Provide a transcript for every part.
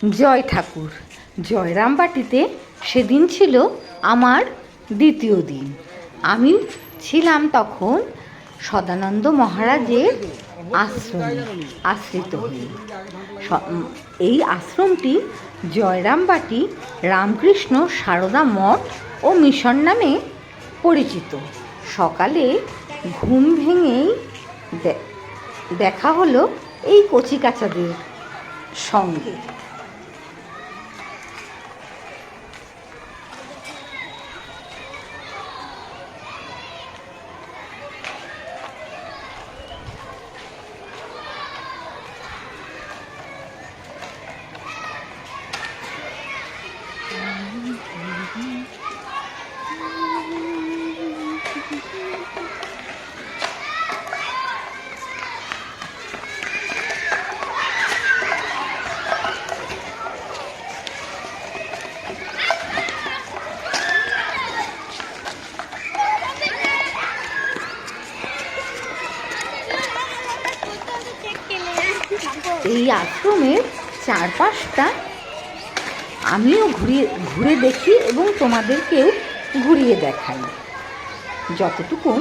জয় ঠাকুর। জয়রামবাটিতে সেদিন ছিল আমার দ্বিতীয় দিন। আমি ছিলাম তখন সদানন্দ মহারাজের আশ্রমে আশ্রিত হয়ে। এই আশ্রমটি জয়রামবাটি রামকৃষ্ণ সারদা মঠ ও মিশন নামে পরিচিত। সকালে ঘুম ভেঙেই দেখা হলো এই কচিকাঁচাদের সঙ্গে। এই আশ্রমের চারপাশটা আমিও ঘুরে দেখি এবং তোমাদেরকেও ঘুরিয়ে দেখাই যতটুকু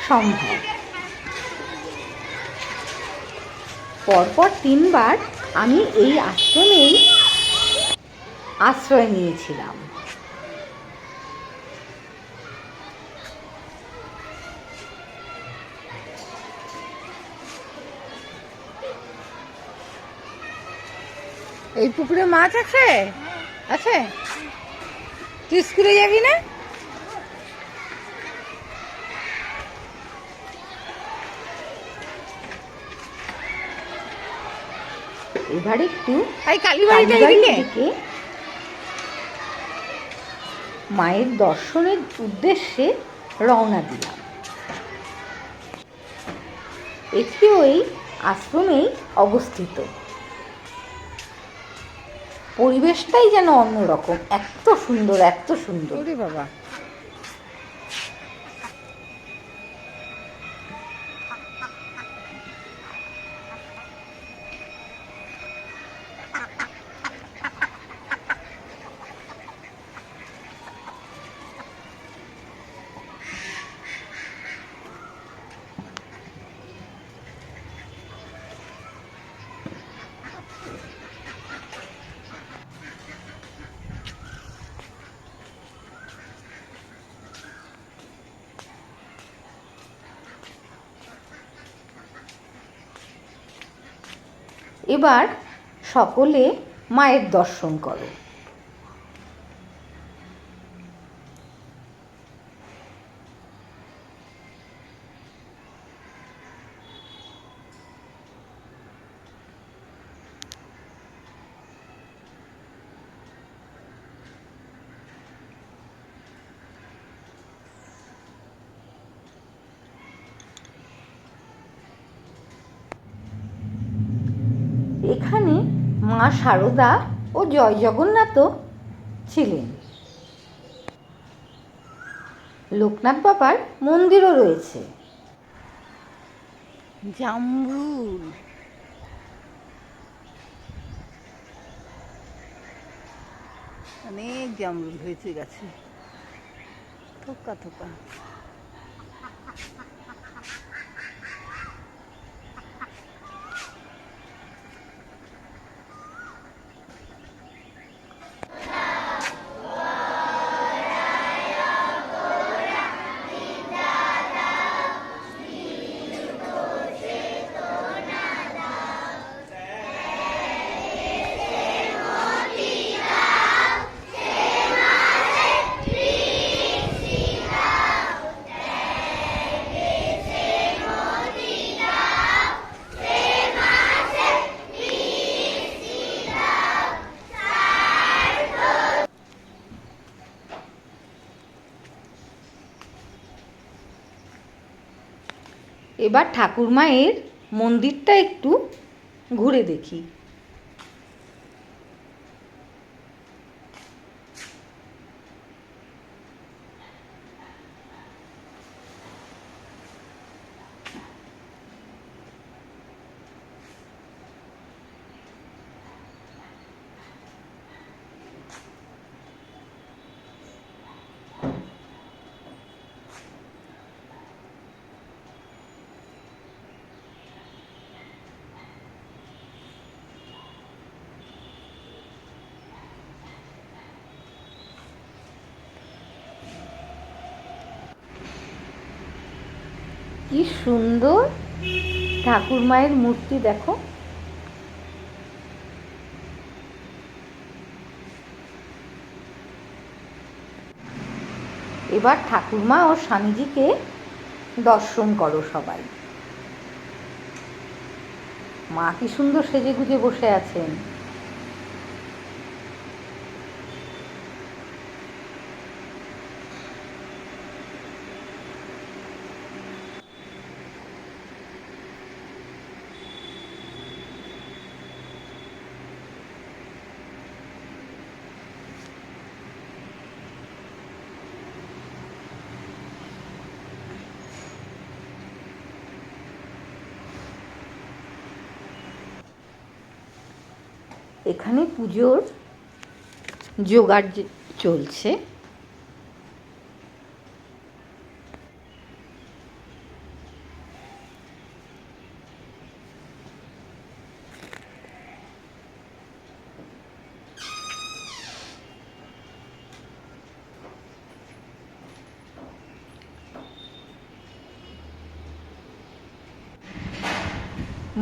সম্ভব। পরপর 3 বার আমি এই আশ্রমেই আশ্রয় নিয়েছিলাম। এই পুকুরে মাছ আছে? আছে? তুই স্কুলে যাবি না? এবার একটু কালীবাড়ির দিকে মায়ের দর্শনের উদ্দেশ্যে রওনা দিলাম। এটিও এই আশ্রমেই অবস্থিত। পরিবেশটাই যেন অন্যরকম, এত সুন্দর, এত সুন্দর। বাবা, এবার সকলে মায়ের দর্শন করো। এখানে মা সারদা ও জয় জগন্নাথও ছিলেন। লোকনাথ বাবার মন্দিরও রয়েছে। জামরুল, অনেক জামরুল হয়েছে গাছে, থোকা থোকা। এবার ঠাকুর মায়ের মন্দিরটা একটু ঘুরে দেখি। কি সুন্দর ঠাকুর মায়ের মূর্তি দেখো। এবার ঠাকুরমা ও স্বামীজিকে দর্শন করো সবাই। মা কি সুন্দর সেজে গুজে বসে আছেন। এখানে পুজোর জোগাড় চলছে।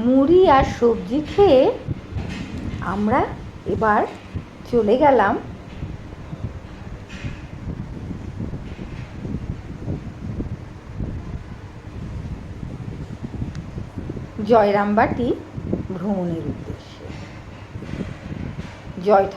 মুড়ি আর সবজি খেয়ে আমরা এবার চলে গেলাম জয়রামবাটি ভ্রমণের উদ্দেশ্যে। জয়